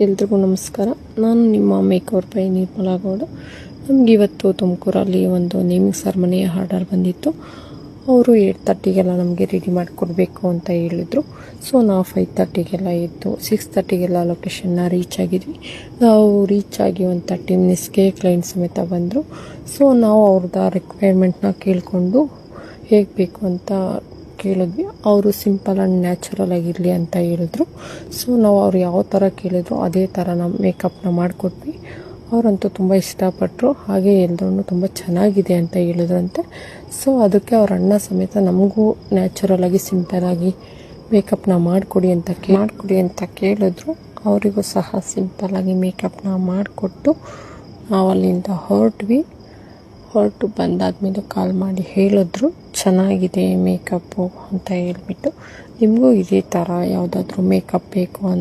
ಎಲ್ರಿಗೂ ನಮಸ್ಕಾರ. ನಾನು ನಿಮ್ಮ ಮೇಕವರ್ ಬೈ ನಿರ್ಮಲಾ ಗೌಡ. ನಮ್ಗೆ ಇವತ್ತು ತುಮಕೂರಲ್ಲಿ ಒಂದು ನೇಮಿಂಗ್ ಸೆರೆಮನಿ ಆರ್ಡರ್ ಬಂದಿತ್ತು. ಅವರು 8:30ಗೆಲ್ಲ ನಮಗೆ ರೆಡಿ ಮಾಡಿಕೊಡ್ಬೇಕು ಅಂತ ಹೇಳಿದರು. ಸೊ ನಾವು 5:30ಗೆಲ್ಲ ಎದ್ದು 6:30ಗೆಲ್ಲ ಲೊಕೇಶನ್ನ ರೀಚ್ ಆಗಿದ್ವಿ. ನಾವು ರೀಚ್ ಆಗಿ ಒಂದು 30 ಮಿನಿಟ್ಸ್ಗೆ ಕ್ಲೈಂಟ್ ಸಮೇತ ಬಂದರು. ಸೊ ನಾವು ಅವ್ರದ್ದು ರಿಕ್ವೈರ್ಮೆಂಟ್ನ ಕೇಳಿಕೊಂಡು ಹೇಗೆ ಬೇಕು ಅಂತ ಕೇಳಿದ್ವಿ. ಅವರು ಸಿಂಪಲ್ ಆ್ಯಂಡ್ ನ್ಯಾಚುರಲ್ ಆಗಿರಲಿ ಅಂತ ಹೇಳಿದ್ರು. ಸೊ ನಾವು ಅವ್ರು ಯಾವ ಥರ ಕೇಳಿದ್ರು ಅದೇ ಥರ ನಾವು ಮೇಕಪ್ನ ಮಾಡಿಕೊಟ್ವಿ. ಅವರಂತೂ ತುಂಬ ಇಷ್ಟಪಟ್ಟರು. ಹಾಗೆ ಎಲ್ಲರೂ ತುಂಬ ಚೆನ್ನಾಗಿದೆ ಅಂತ ಹೇಳಿದ್ರಂತೆ. ಸೊ ಅದಕ್ಕೆ ಅವ್ರ ಅಣ್ಣ ಸಮೇತ ನಮಗೂ ನ್ಯಾಚುರಲಾಗಿ ಸಿಂಪಲಾಗಿ ಮೇಕಪ್ನ ಮಾಡಿಕೊಡಿ ಅಂತ ಕೇಳಿದ್ರು. ಅವರಿಗೂ ಸಹ ಸಿಂಪಲಾಗಿ ಮೇಕಪ್ನ ಮಾಡಿಕೊಟ್ಟು ನಾವು ಅಲ್ಲಿಂದ ಹೊರಟು ಬಂದಾದಮೇಲೆ ಕಾಲ್ ಮಾಡಿ ಹೇಳಿದ್ರು ಚೆನ್ನಾಗಿದೆ ಮೇಕಪ್ಪು ಅಂತ ಹೇಳ್ಬಿಟ್ಟು. ನಿಮಗೂ ಇದೇ ಥರ ಯಾವುದಾದ್ರೂ ಮೇಕಪ್ ಬೇಕು ಅಂತ